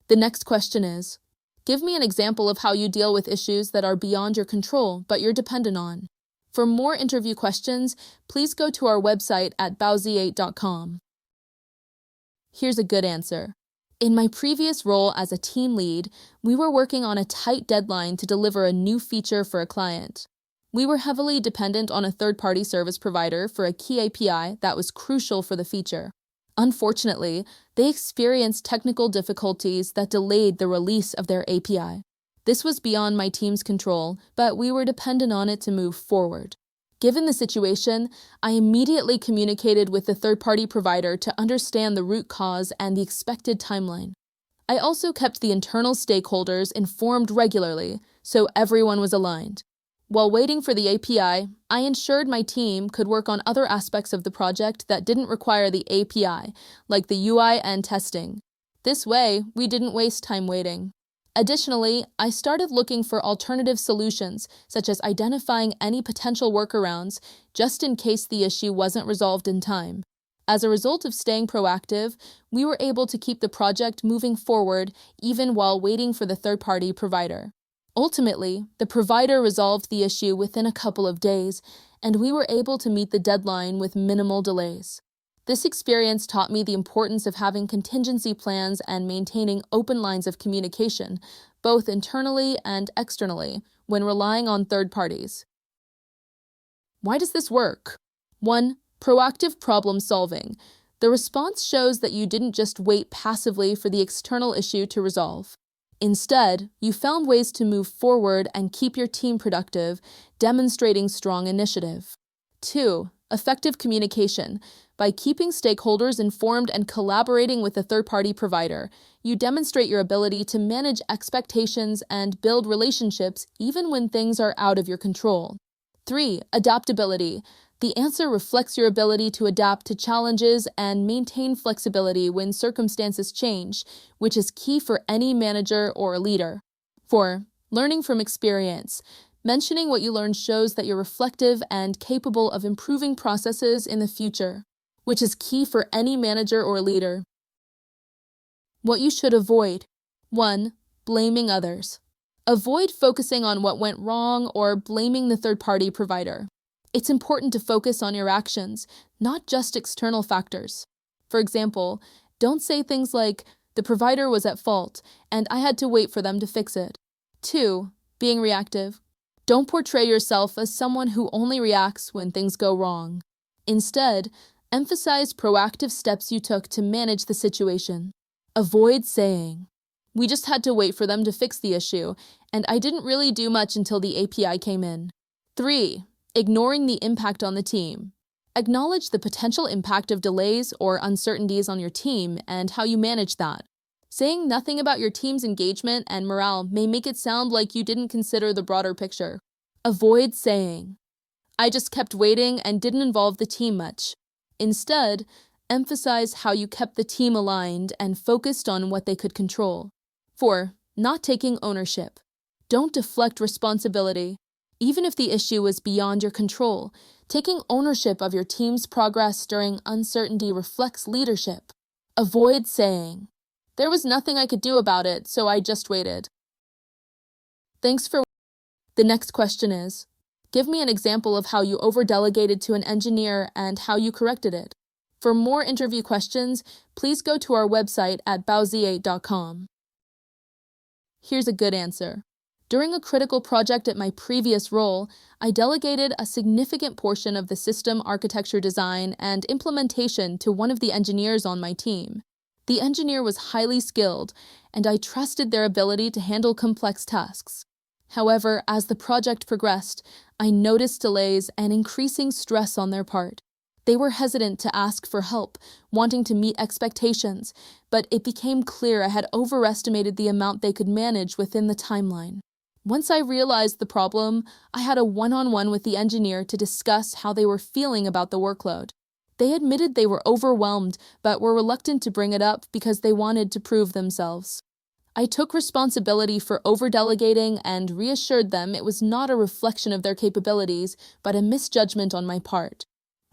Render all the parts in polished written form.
The next question is, give me an example of how you deal with issues that are beyond your control but you're dependent on. For more interview questions, please go to our website at bowsy8.com. Here's a good answer. In my previous role as a team lead, we were working on a tight deadline to deliver a new feature for a client. We were heavily dependent on a third-party service provider for a key API that was crucial for the feature. Unfortunately, they experienced technical difficulties that delayed the release of their API. This was beyond my team's control, but we were dependent on it to move forward. Given the situation, I immediately communicated with the third-party provider to understand the root cause and the expected timeline. I also kept the internal stakeholders informed regularly, so everyone was aligned. While waiting for the API, I ensured my team could work on other aspects of the project that didn't require the API, like the UI and testing. This way, we didn't waste time waiting. Additionally, I started looking for alternative solutions, such as identifying any potential workarounds, just in case the issue wasn't resolved in time. As a result of staying proactive, we were able to keep the project moving forward even while waiting for the third-party provider. Ultimately, the provider resolved the issue within a couple of days, and we were able to meet the deadline with minimal delays. This experience taught me the importance of having contingency plans and maintaining open lines of communication, both internally and externally, when relying on third parties. Why does this work? 1. Proactive problem solving. The response shows that you didn't just wait passively for the external issue to resolve. Instead, you found ways to move forward and keep your team productive, demonstrating strong initiative. 2. Effective communication. By keeping stakeholders informed and collaborating with a third-party provider, you demonstrate your ability to manage expectations and build relationships even when things are out of your control. 3. Adaptability. The answer reflects your ability to adapt to challenges and maintain flexibility when circumstances change, which is key for any manager or leader. 4. Learning from experience. Mentioning what you learned shows that you're reflective and capable of improving processes in the future, which is key for any manager or leader. What you should avoid. 1. Blaming others. Avoid focusing on what went wrong or blaming the third-party provider. It's important to focus on your actions, not just external factors. For example, don't say things like, "The provider was at fault, and I had to wait for them to fix it." 2. Being reactive. Don't portray yourself as someone who only reacts when things go wrong. Instead, emphasize proactive steps you took to manage the situation. Avoid saying, "We just had to wait for them to fix the issue, and I didn't really do much until the API came in." 3. Ignoring the impact on the team. Acknowledge the potential impact of delays or uncertainties on your team and how you manage that. Saying nothing about your team's engagement and morale may make it sound like you didn't consider the broader picture. Avoid saying, "I just kept waiting and didn't involve the team much." Instead, emphasize how you kept the team aligned and focused on what they could control. 4. Not taking ownership. Don't deflect responsibility. Even if the issue was beyond your control, taking ownership of your team's progress during uncertainty reflects leadership. Avoid saying, "There was nothing I could do about it, so I just waited." Thanks for. The next question is, give me an example of how you over-delegated to an engineer and how you corrected it. For more interview questions, please go to our website at bowsy8.com. Here's a good answer. During a critical project at my previous role, I delegated a significant portion of the system architecture design and implementation to one of the engineers on my team. The engineer was highly skilled, and I trusted their ability to handle complex tasks. However, as the project progressed, I noticed delays and increasing stress on their part. They were hesitant to ask for help, wanting to meet expectations, but it became clear I had overestimated the amount they could manage within the timeline. Once I realized the problem, I had a one-on-one with the engineer to discuss how they were feeling about the workload. They admitted they were overwhelmed, but were reluctant to bring it up because they wanted to prove themselves. I took responsibility for over-delegating and reassured them it was not a reflection of their capabilities, but a misjudgment on my part.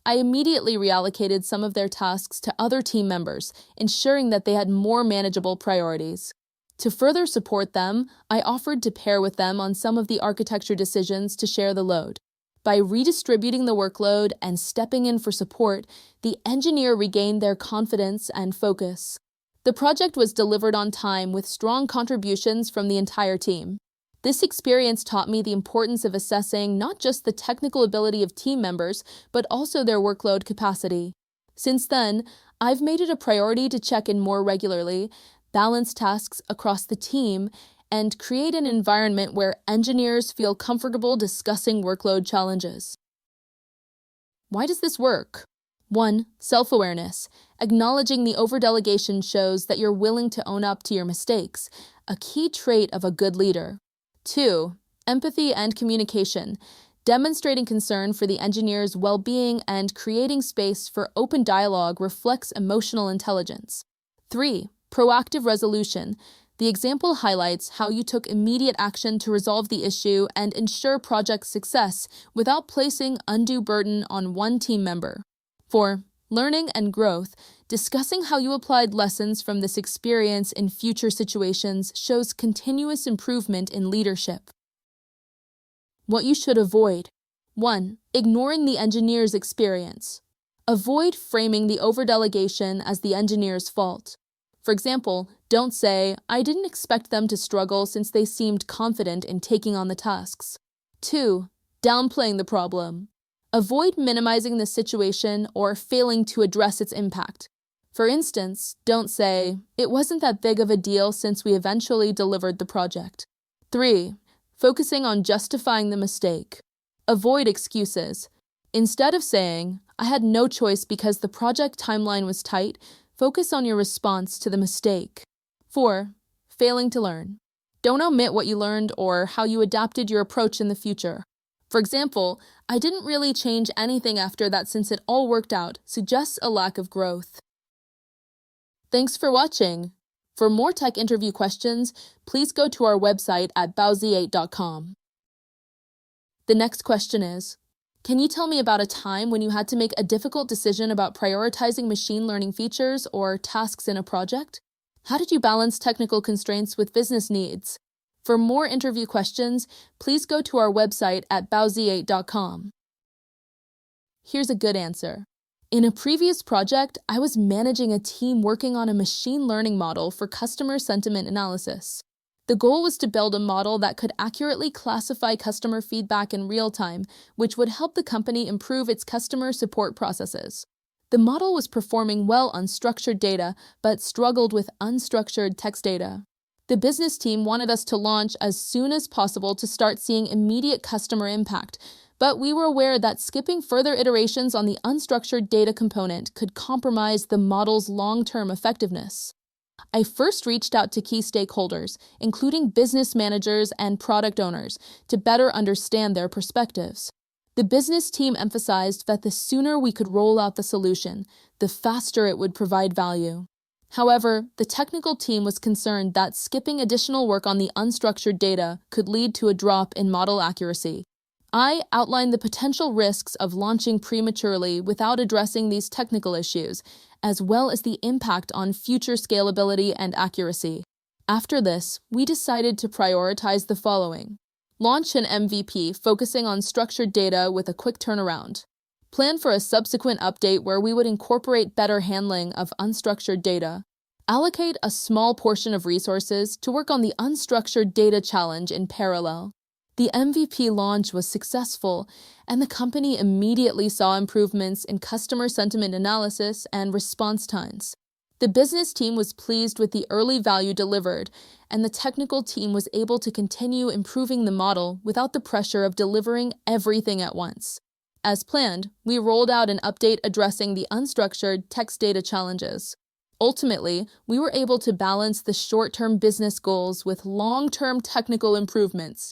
I immediately reallocated some of their tasks to other team members, ensuring that they had more manageable priorities. To further support them, I offered to pair with them on some of the architecture decisions to share the load. By redistributing the workload and stepping in for support, the engineer regained their confidence and focus. The project was delivered on time with strong contributions from the entire team. This experience taught me the importance of assessing not just the technical ability of team members, but also their workload capacity. Since then, I've made it a priority to check in more regularly, balance tasks across the team, and create an environment where engineers feel comfortable discussing workload challenges. Why does this work? 1. Self-awareness. Acknowledging the over-delegation shows that you're willing to own up to your mistakes, a key trait of a good leader. 2. Empathy and communication. Demonstrating concern for the engineer's well-being and creating space for open dialogue reflects emotional intelligence. 3. Proactive resolution. The example highlights how you took immediate action to resolve the issue and ensure project success without placing undue burden on one team member. 4. Learning and growth. Discussing how you applied lessons from this experience in future situations shows continuous improvement in leadership. What you should avoid. 1. Ignoring the engineer's experience. Avoid framing the over-delegation as the engineer's fault. For example, don't say, "I didn't expect them to struggle since they seemed confident in taking on the tasks." 2. Downplaying the problem. Avoid minimizing the situation or failing to address its impact. For instance, don't say, "It wasn't that big of a deal since we eventually delivered the project." 3. Focusing on justifying the mistake. Avoid excuses. Instead of saying, "I had no choice because the project timeline was tight," focus on your response to the mistake. 4. Failing to learn. Don't omit what you learned or how you adapted your approach in the future. For example, "I didn't really change anything after that since it all worked out," suggests a lack of growth. Thanks for watching. For more tech interview questions, please go to our website at bowsy8.com. The next question is, can you tell me about a time when you had to make a difficult decision about prioritizing machine learning features or tasks in a project? How did you balance technical constraints with business needs? For more interview questions, please go to our website at bowsy8.com. Here's a good answer. In a previous project, I was managing a team working on a machine learning model for customer sentiment analysis. The goal was to build a model that could accurately classify customer feedback in real time, which would help the company improve its customer support processes. The model was performing well on structured data, but struggled with unstructured text data. The business team wanted us to launch as soon as possible to start seeing immediate customer impact, but we were aware that skipping further iterations on the unstructured data component could compromise the model's long-term effectiveness. I first reached out to key stakeholders, including business managers and product owners, to better understand their perspectives. The business team emphasized that the sooner we could roll out the solution, the faster it would provide value. However, the technical team was concerned that skipping additional work on the unstructured data could lead to a drop in model accuracy. I outlined the potential risks of launching prematurely without addressing these technical issues, as well as the impact on future scalability and accuracy. After this, we decided to prioritize the following. Launch an MVP focusing on structured data with a quick turnaround. Plan for a subsequent update where we would incorporate better handling of unstructured data. Allocate a small portion of resources to work on the unstructured data challenge in parallel. The MVP launch was successful, and the company immediately saw improvements in customer sentiment analysis and response times. The business team was pleased with the early value delivered, and the technical team was able to continue improving the model without the pressure of delivering everything at once. As planned, we rolled out an update addressing the unstructured text data challenges. Ultimately, we were able to balance the short-term business goals with long-term technical improvements.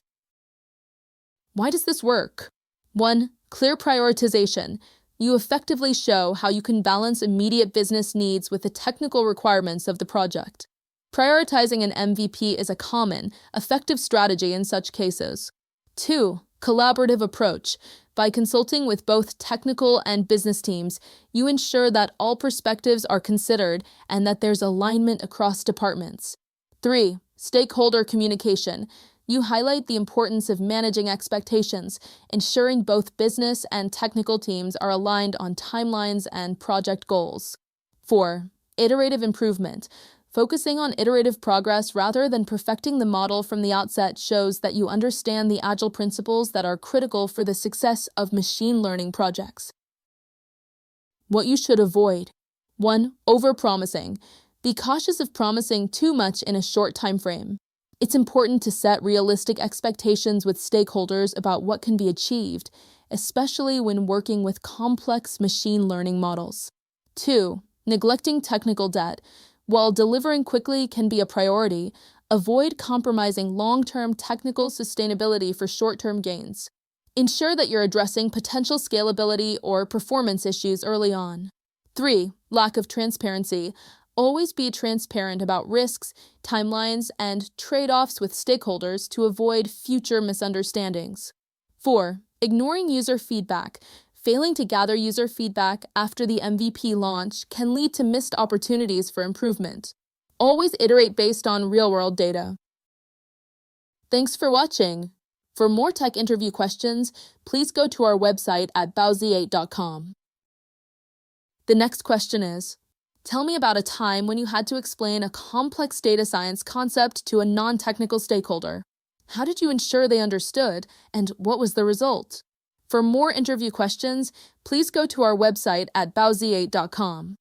Why does this work? 1. Clear prioritization. You effectively show how you can balance immediate business needs with the technical requirements of the project. Prioritizing an MVP is a common, effective strategy in such cases. 2. Collaborative approach. By consulting with both technical and business teams, you ensure that all perspectives are considered and that there's alignment across departments. 3. Stakeholder communication. You highlight the importance of managing expectations, ensuring both business and technical teams are aligned on timelines and project goals. 4. Iterative improvement. Focusing on iterative progress rather than perfecting the model from the outset shows that you understand the agile principles that are critical for the success of machine learning projects. What you should avoid. 1. Overpromising. Be cautious of promising too much in a short time frame. It's important to set realistic expectations with stakeholders about what can be achieved, especially when working with complex machine learning models. 2. Neglecting technical debt. While delivering quickly can be a priority, avoid compromising long-term technical sustainability for short-term gains. Ensure that you're addressing potential scalability or performance issues early on. 3. Lack of transparency. Always be transparent about risks, timelines, and trade-offs with stakeholders to avoid future misunderstandings. 4. Ignoring user feedback. Failing to gather user feedback after the MVP launch can lead to missed opportunities for improvement. Always iterate based on real-world data. Thanks for watching. For more tech interview questions, please go to our website at bowsy8.com. The next question is, tell me about a time when you had to explain a complex data science concept to a non-technical stakeholder. How did you ensure they understood, and what was the result? For more interview questions, please go to our website at bowsy8.com.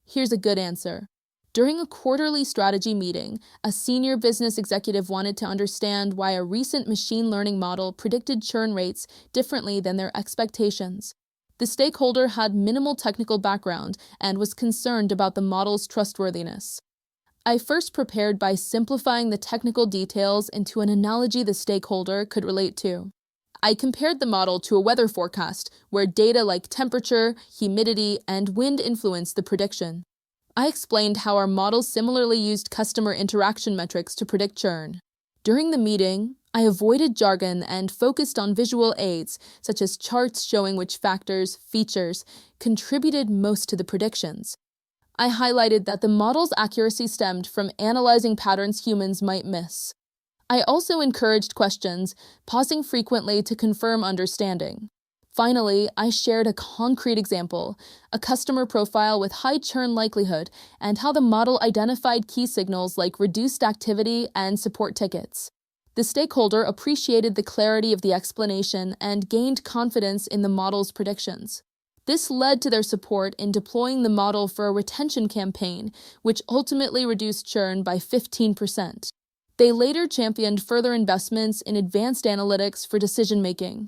Here's a good answer. During a quarterly strategy meeting, a senior business executive wanted to understand why a recent machine learning model predicted churn rates differently than their expectations. The stakeholder had minimal technical background and was concerned about the model's trustworthiness. I first prepared by simplifying the technical details into an analogy the stakeholder could relate to. I compared the model to a weather forecast, where data like temperature, humidity, and wind influenced the prediction. I explained how our model similarly used customer interaction metrics to predict churn. During the meeting, I avoided jargon and focused on visual aids, such as charts showing which factors, features, contributed most to the predictions. I highlighted that the model's accuracy stemmed from analyzing patterns humans might miss. I also encouraged questions, pausing frequently to confirm understanding. Finally, I shared a concrete example, a customer profile with high churn likelihood, and how the model identified key signals like reduced activity and support tickets. The stakeholder appreciated the clarity of the explanation and gained confidence in the model's predictions. This led to their support in deploying the model for a retention campaign, which ultimately reduced churn by 15%. They later championed further investments in advanced analytics for decision-making.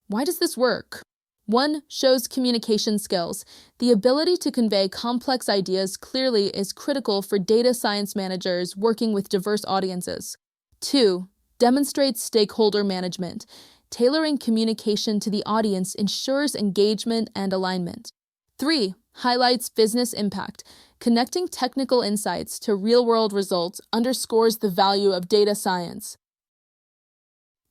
Why does this work? 1. Shows communication skills. The ability to convey complex ideas clearly is critical for data science managers working with diverse audiences. 2. Demonstrates stakeholder management. Tailoring communication to the audience ensures engagement and alignment. 3. Highlights business impact. Connecting technical insights to real-world results underscores the value of data science.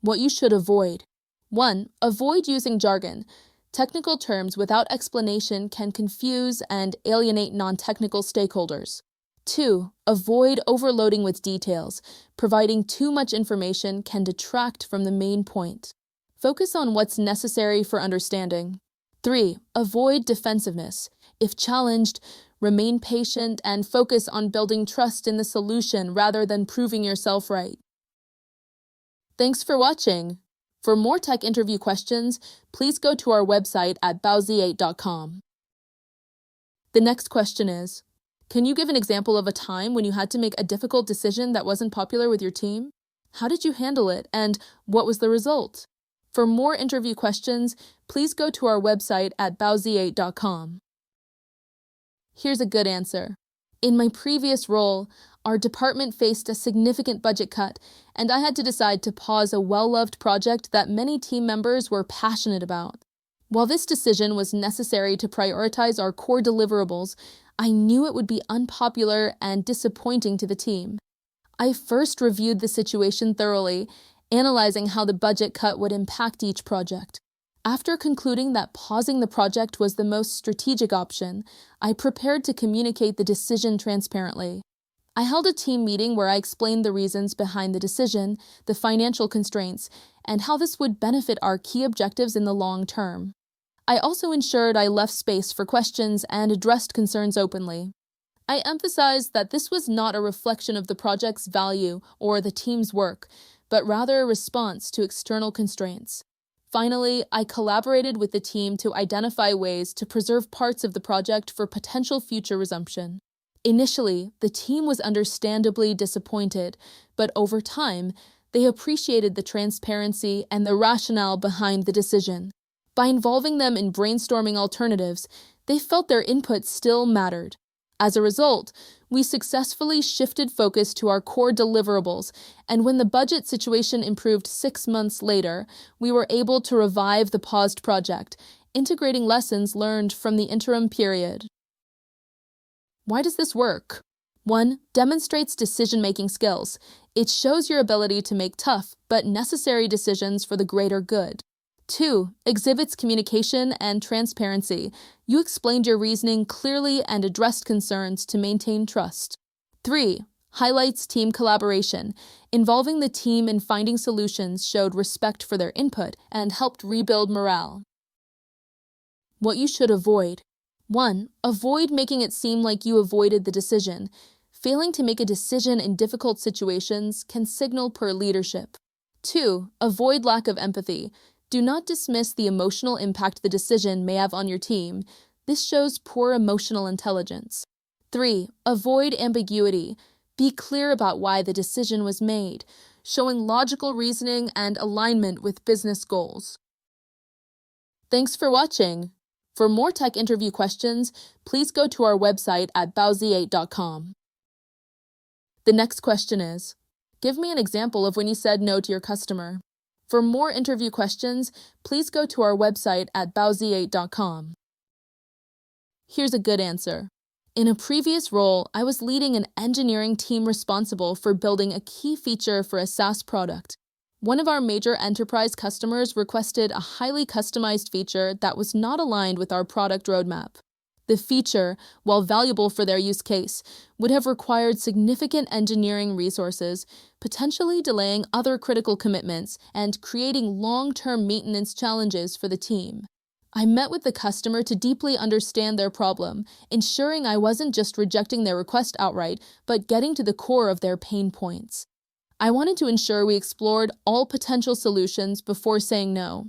What you should avoid. 1. Avoid using jargon. Technical terms without explanation can confuse and alienate non-technical stakeholders. 2. Avoid overloading with details. Providing too much information can detract from the main point. Focus on what's necessary for understanding. 3. Avoid defensiveness. If challenged, remain patient and focus on building trust in the solution rather than proving yourself right. Thanks for watching. For more tech interview questions, please go to our website at bowsy8.com. The next question is, can you give an example of a time when you had to make a difficult decision that wasn't popular with your team? How did you handle it, and what was the result? For more interview questions, please go to our website at bowsy8.com. Here's a good answer. In my previous role, our department faced a significant budget cut, and I had to decide to pause a well-loved project that many team members were passionate about. While this decision was necessary to prioritize our core deliverables, I knew it would be unpopular and disappointing to the team. I first reviewed the situation thoroughly, analyzing how the budget cut would impact each project. After concluding that pausing the project was the most strategic option, I prepared to communicate the decision transparently. I held a team meeting where I explained the reasons behind the decision, the financial constraints, and how this would benefit our key objectives in the long term. I also ensured I left space for questions and addressed concerns openly. I emphasized that this was not a reflection of the project's value or the team's work, but rather a response to external constraints. Finally, I collaborated with the team to identify ways to preserve parts of the project for potential future resumption. Initially, the team was understandably disappointed, but over time, they appreciated the transparency and the rationale behind the decision. By involving them in brainstorming alternatives, they felt their input still mattered. As a result, we successfully shifted focus to our core deliverables, and when the budget situation improved 6 months later, we were able to revive the paused project, integrating lessons learned from the interim period. Why does this work? 1. Demonstrates decision-making skills. It shows your ability to make tough but necessary decisions for the greater good. 2. Exhibits communication and transparency. You explained your reasoning clearly and addressed concerns to maintain trust. 3. Highlights team collaboration. Involving the team in finding solutions showed respect for their input and helped rebuild morale. What you should avoid. 1. Avoid making it seem like you avoided the decision. Failing to make a decision in difficult situations can signal poor leadership. 2. Avoid lack of empathy. Do not dismiss the emotional impact the decision may have on your team. This shows poor emotional intelligence. 3. Avoid ambiguity. Be clear about why the decision was made, showing logical reasoning and alignment with business goals. Thanks for watching. For more tech interview questions, please go to our website at bowsy8.com. The next question is, give me an example of when you said no to your customer. For more interview questions, please go to our website at bowsy8.com. Here's a good answer. In a previous role, I was leading an engineering team responsible for building a key feature for a SaaS product. One of our major enterprise customers requested a highly customized feature that was not aligned with our product roadmap. The feature, while valuable for their use case, would have required significant engineering resources, potentially delaying other critical commitments and creating long-term maintenance challenges for the team. I met with the customer to deeply understand their problem, ensuring I wasn't just rejecting their request outright, but getting to the core of their pain points. I wanted to ensure we explored all potential solutions before saying no.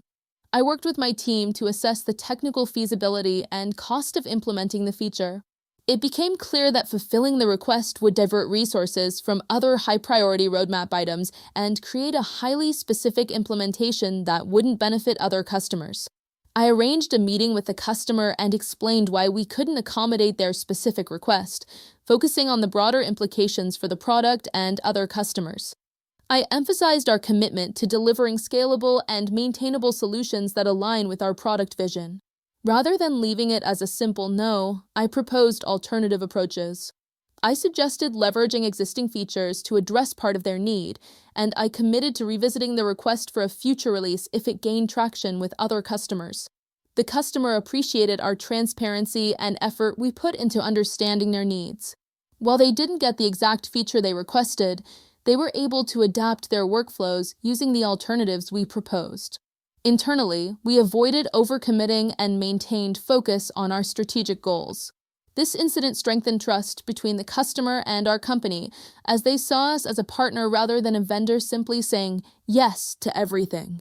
I worked with my team to assess the technical feasibility and cost of implementing the feature. It became clear that fulfilling the request would divert resources from other high-priority roadmap items and create a highly specific implementation that wouldn't benefit other customers. I arranged a meeting with the customer and explained why we couldn't accommodate their specific request, focusing on the broader implications for the product and other customers. I emphasized our commitment to delivering scalable and maintainable solutions that align with our product vision. Rather than leaving it as a simple no, I proposed alternative approaches. I suggested leveraging existing features to address part of their need, and I committed to revisiting the request for a future release if it gained traction with other customers. The customer appreciated our transparency and effort we put into understanding their needs. While they didn't get the exact feature they requested, they were able to adapt their workflows using the alternatives we proposed. Internally, we avoided overcommitting and maintained focus on our strategic goals. This incident strengthened trust between the customer and our company, as they saw us as a partner rather than a vendor simply saying yes to everything.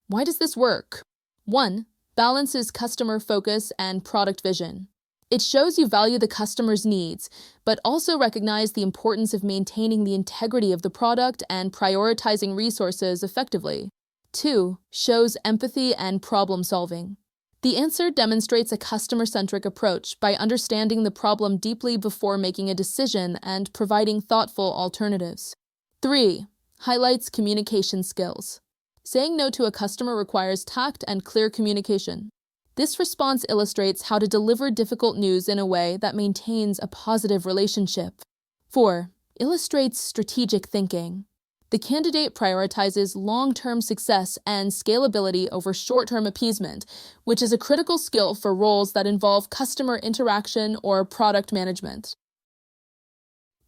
Why does this work? 1. Balances customer focus and product vision. It shows you value the customer's needs, but also recognize the importance of maintaining the integrity of the product and prioritizing resources effectively. 2. Shows empathy and problem solving. The answer demonstrates a customer-centric approach by understanding the problem deeply before making a decision and providing thoughtful alternatives. 3. Highlights communication skills. Saying no to a customer requires tact and clear communication. This response illustrates how to deliver difficult news in a way that maintains a positive relationship. 4. Illustrates strategic thinking. The candidate prioritizes long-term success and scalability over short-term appeasement, which is a critical skill for roles that involve customer interaction or product management.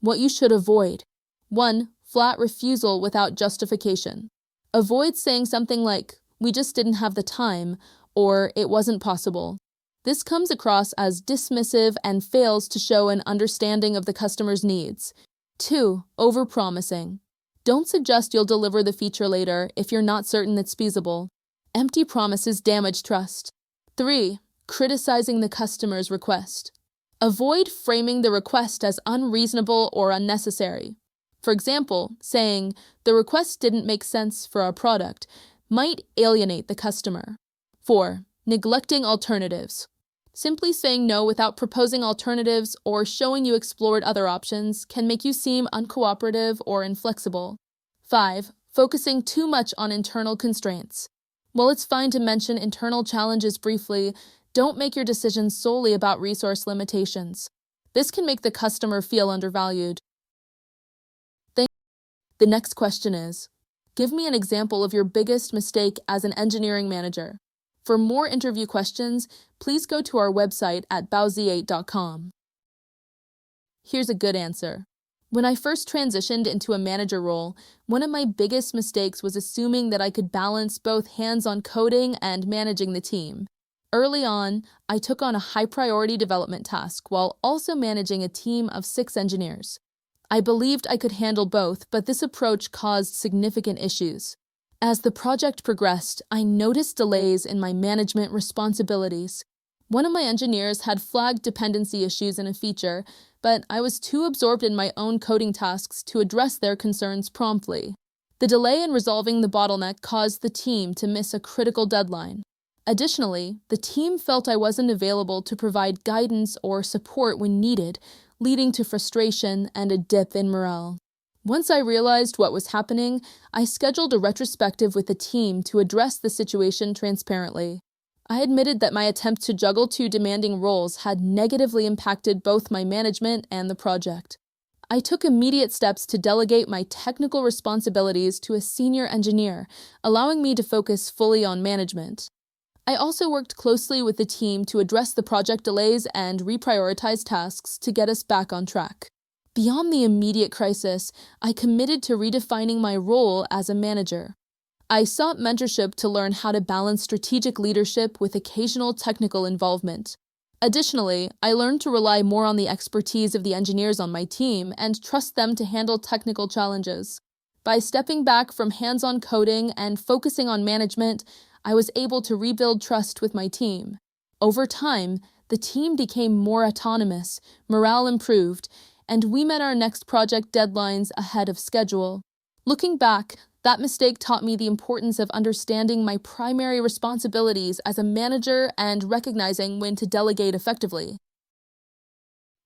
What you should avoid. 1. Flat refusal without justification. Avoid saying something like, "We just didn't have the time," or "It wasn't possible." This comes across as dismissive and fails to show an understanding of the customer's needs. 2. Overpromising. Don't suggest you'll deliver the feature later if you're not certain it's feasible. Empty promises damage trust. 3. Criticizing the customer's request. Avoid framing the request as unreasonable or unnecessary. For example, saying, "The request didn't make sense for our product," might alienate the customer. 4. Neglecting alternatives. Simply saying no without proposing alternatives or showing you explored other options can make you seem uncooperative or inflexible. 5. Focusing too much on internal constraints. While it's fine to mention internal challenges briefly, don't make your decisions solely about resource limitations. This can make the customer feel undervalued. The next question is, give me an example of your biggest mistake as an engineering manager. For more interview questions, please go to our website at bowz8.com. Here's a good answer. When I first transitioned into a manager role, one of my biggest mistakes was assuming that I could balance both hands-on coding and managing the team. Early on, I took on a high-priority development task while also managing a team of 6 engineers. I believed I could handle both, but this approach caused significant issues. As the project progressed, I noticed delays in my management responsibilities. One of my engineers had flagged dependency issues in a feature, but I was too absorbed in my own coding tasks to address their concerns promptly. The delay in resolving the bottleneck caused the team to miss a critical deadline. Additionally, the team felt I wasn't available to provide guidance or support when needed, leading to frustration and a dip in morale. Once I realized what was happening, I scheduled a retrospective with the team to address the situation transparently. I admitted that my attempt to juggle 2 demanding roles had negatively impacted both my management and the project. I took immediate steps to delegate my technical responsibilities to a senior engineer, allowing me to focus fully on management. I also worked closely with the team to address the project delays and reprioritize tasks to get us back on track. Beyond the immediate crisis, I committed to redefining my role as a manager. I sought mentorship to learn how to balance strategic leadership with occasional technical involvement. Additionally, I learned to rely more on the expertise of the engineers on my team and trust them to handle technical challenges. By stepping back from hands-on coding and focusing on management, I was able to rebuild trust with my team. Over time, the team became more autonomous, morale improved, and we met our next project deadlines ahead of schedule. Looking back, that mistake taught me the importance of understanding my primary responsibilities as a manager and recognizing when to delegate effectively.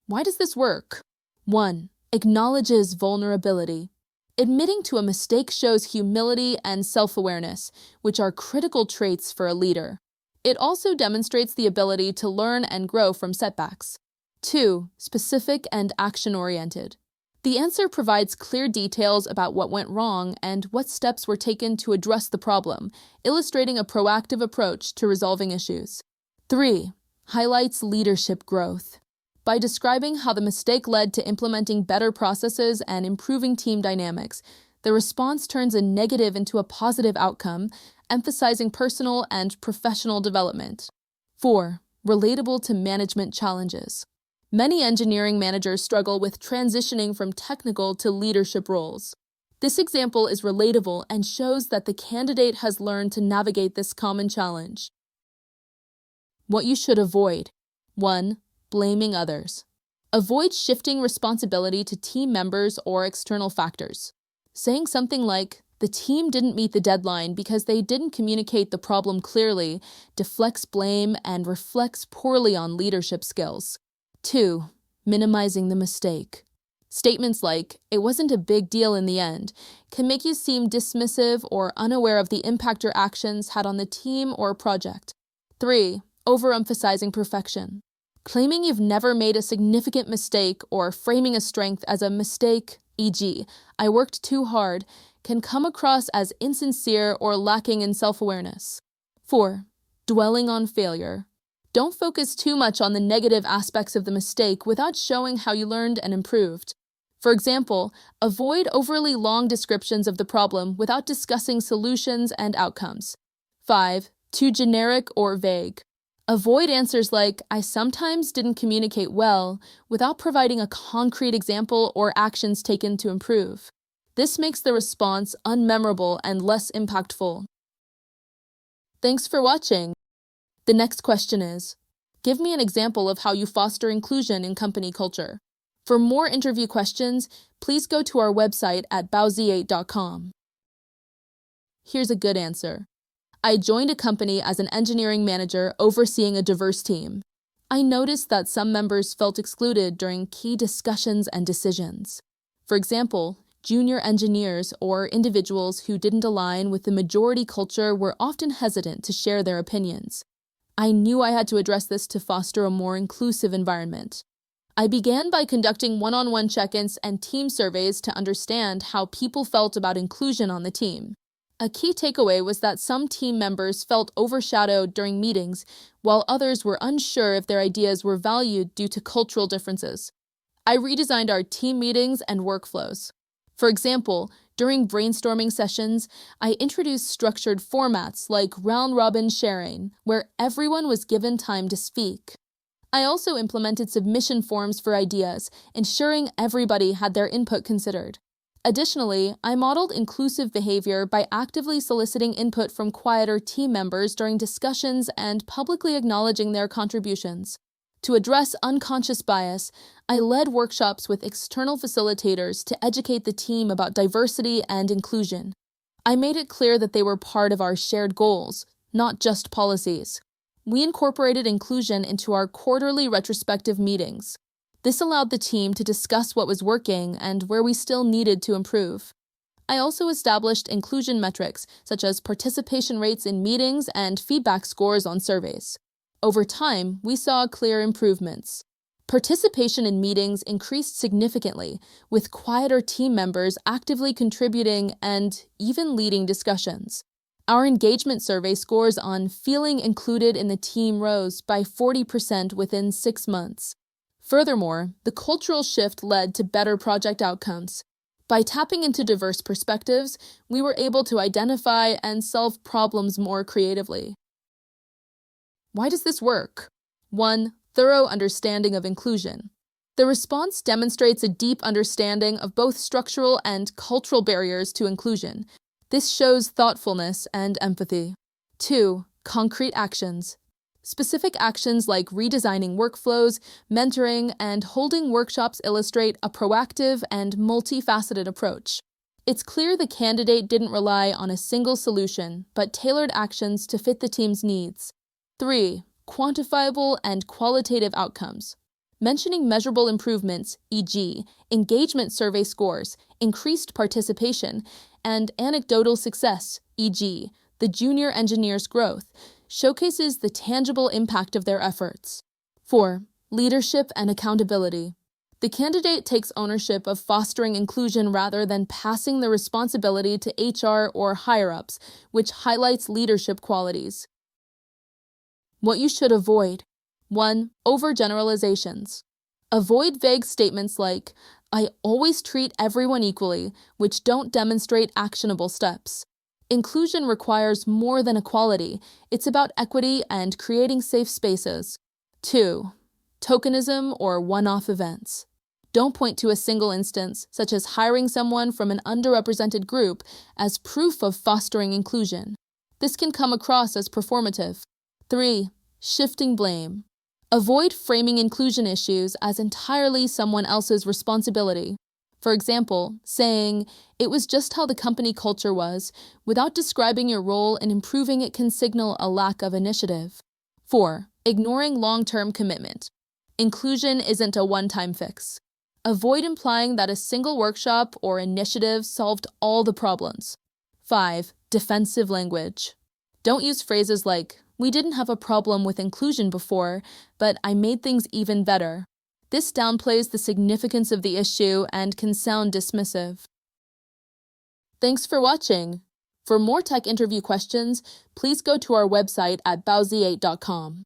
Why does this work? 1. Acknowledges vulnerability. Admitting to a mistake shows humility and self-awareness, which are critical traits for a leader. It also demonstrates the ability to learn and grow from setbacks. 2. Specific and action-oriented. The answer provides clear details about what went wrong and what steps were taken to address the problem, illustrating a proactive approach to resolving issues. 3. Highlights leadership growth. By describing how the mistake led to implementing better processes and improving team dynamics, the response turns a negative into a positive outcome, emphasizing personal and professional development. 4. Relatable to management challenges. Many engineering managers struggle with transitioning from technical to leadership roles. This example is relatable and shows that the candidate has learned to navigate this common challenge. What you should avoid. 1. Blaming others. Avoid shifting responsibility to team members or external factors. Saying something like, "The team didn't meet the deadline because they didn't communicate the problem clearly," deflects blame and reflects poorly on leadership skills. 2. Minimizing the mistake. Statements like, "It wasn't a big deal in the end," can make you seem dismissive or unaware of the impact your actions had on the team or project. 3. Overemphasizing perfection. Claiming you've never made a significant mistake or framing a strength as a mistake, e.g., "I worked too hard," can come across as insincere or lacking in self-awareness. 4. Dwelling on failure. Don't focus too much on the negative aspects of the mistake without showing how you learned and improved. For example, avoid overly long descriptions of the problem without discussing solutions and outcomes. 5. Too generic or vague. Avoid answers like, "I sometimes didn't communicate well," without providing a concrete example or actions taken to improve. This makes the response unmemorable and less impactful. Thanks for watching. The next question is, give me an example of how you foster inclusion in company culture. For more interview questions, please go to our website at bowsy8.com. Here's a good answer. I joined a company as an engineering manager overseeing a diverse team. I noticed that some members felt excluded during key discussions and decisions. For example, junior engineers or individuals who didn't align with the majority culture were often hesitant to share their opinions. I knew I had to address this to foster a more inclusive environment. I began by conducting one-on-one check-ins and team surveys to understand how people felt about inclusion on the team. A key takeaway was that some team members felt overshadowed during meetings, while others were unsure if their ideas were valued due to cultural differences. I redesigned our team meetings and workflows. For example, during brainstorming sessions, I introduced structured formats like round-robin sharing, where everyone was given time to speak. I also implemented submission forms for ideas, ensuring everybody had their input considered. Additionally, I modeled inclusive behavior by actively soliciting input from quieter team members during discussions and publicly acknowledging their contributions. To address unconscious bias, I led workshops with external facilitators to educate the team about diversity and inclusion. I made it clear that they were part of our shared goals, not just policies. We incorporated inclusion into our quarterly retrospective meetings. This allowed the team to discuss what was working and where we still needed to improve. I also established inclusion metrics, such as participation rates in meetings and feedback scores on surveys. Over time, we saw clear improvements. Participation in meetings increased significantly, with quieter team members actively contributing and even leading discussions. Our engagement survey scores on feeling included in the team rose by 40% within 6 months. Furthermore, the cultural shift led to better project outcomes. By tapping into diverse perspectives, we were able to identify and solve problems more creatively. Why does this work? 1. Thorough understanding of inclusion. The response demonstrates a deep understanding of both structural and cultural barriers to inclusion. This shows thoughtfulness and empathy. 2. Concrete actions. Specific actions like redesigning workflows, mentoring, and holding workshops illustrate a proactive and multifaceted approach. It's clear the candidate didn't rely on a single solution, but tailored actions to fit the team's needs. 3. Quantifiable and qualitative outcomes. Mentioning measurable improvements, e.g., engagement survey scores, increased participation, and anecdotal success, e.g., the junior engineer's growth, showcases the tangible impact of their efforts. 4. Leadership and accountability. The candidate takes ownership of fostering inclusion rather than passing the responsibility to HR or higher-ups, which highlights leadership qualities. What you should avoid. 1. Overgeneralizations. Avoid vague statements like, "I always treat everyone equally," which don't demonstrate actionable steps. Inclusion requires more than equality. It's about equity and creating safe spaces. 2. Tokenism or one-off events. Don't point to a single instance, such as hiring someone from an underrepresented group, as proof of fostering inclusion. This can come across as performative. 3. Shifting blame. Avoid framing inclusion issues as entirely someone else's responsibility. For example, saying, "It was just how the company culture was," without describing your role in improving it can signal a lack of initiative. 4. Ignoring long-term commitment. Inclusion isn't a one-time fix. Avoid implying that a single workshop or initiative solved all the problems. 5. Defensive language. Don't use phrases like, "We didn't have a problem with inclusion before, but I made things even better." This downplays the significance of the issue and can sound dismissive. Thanks for watching. For more tech interview questions, please go to our website at bowsy8.com.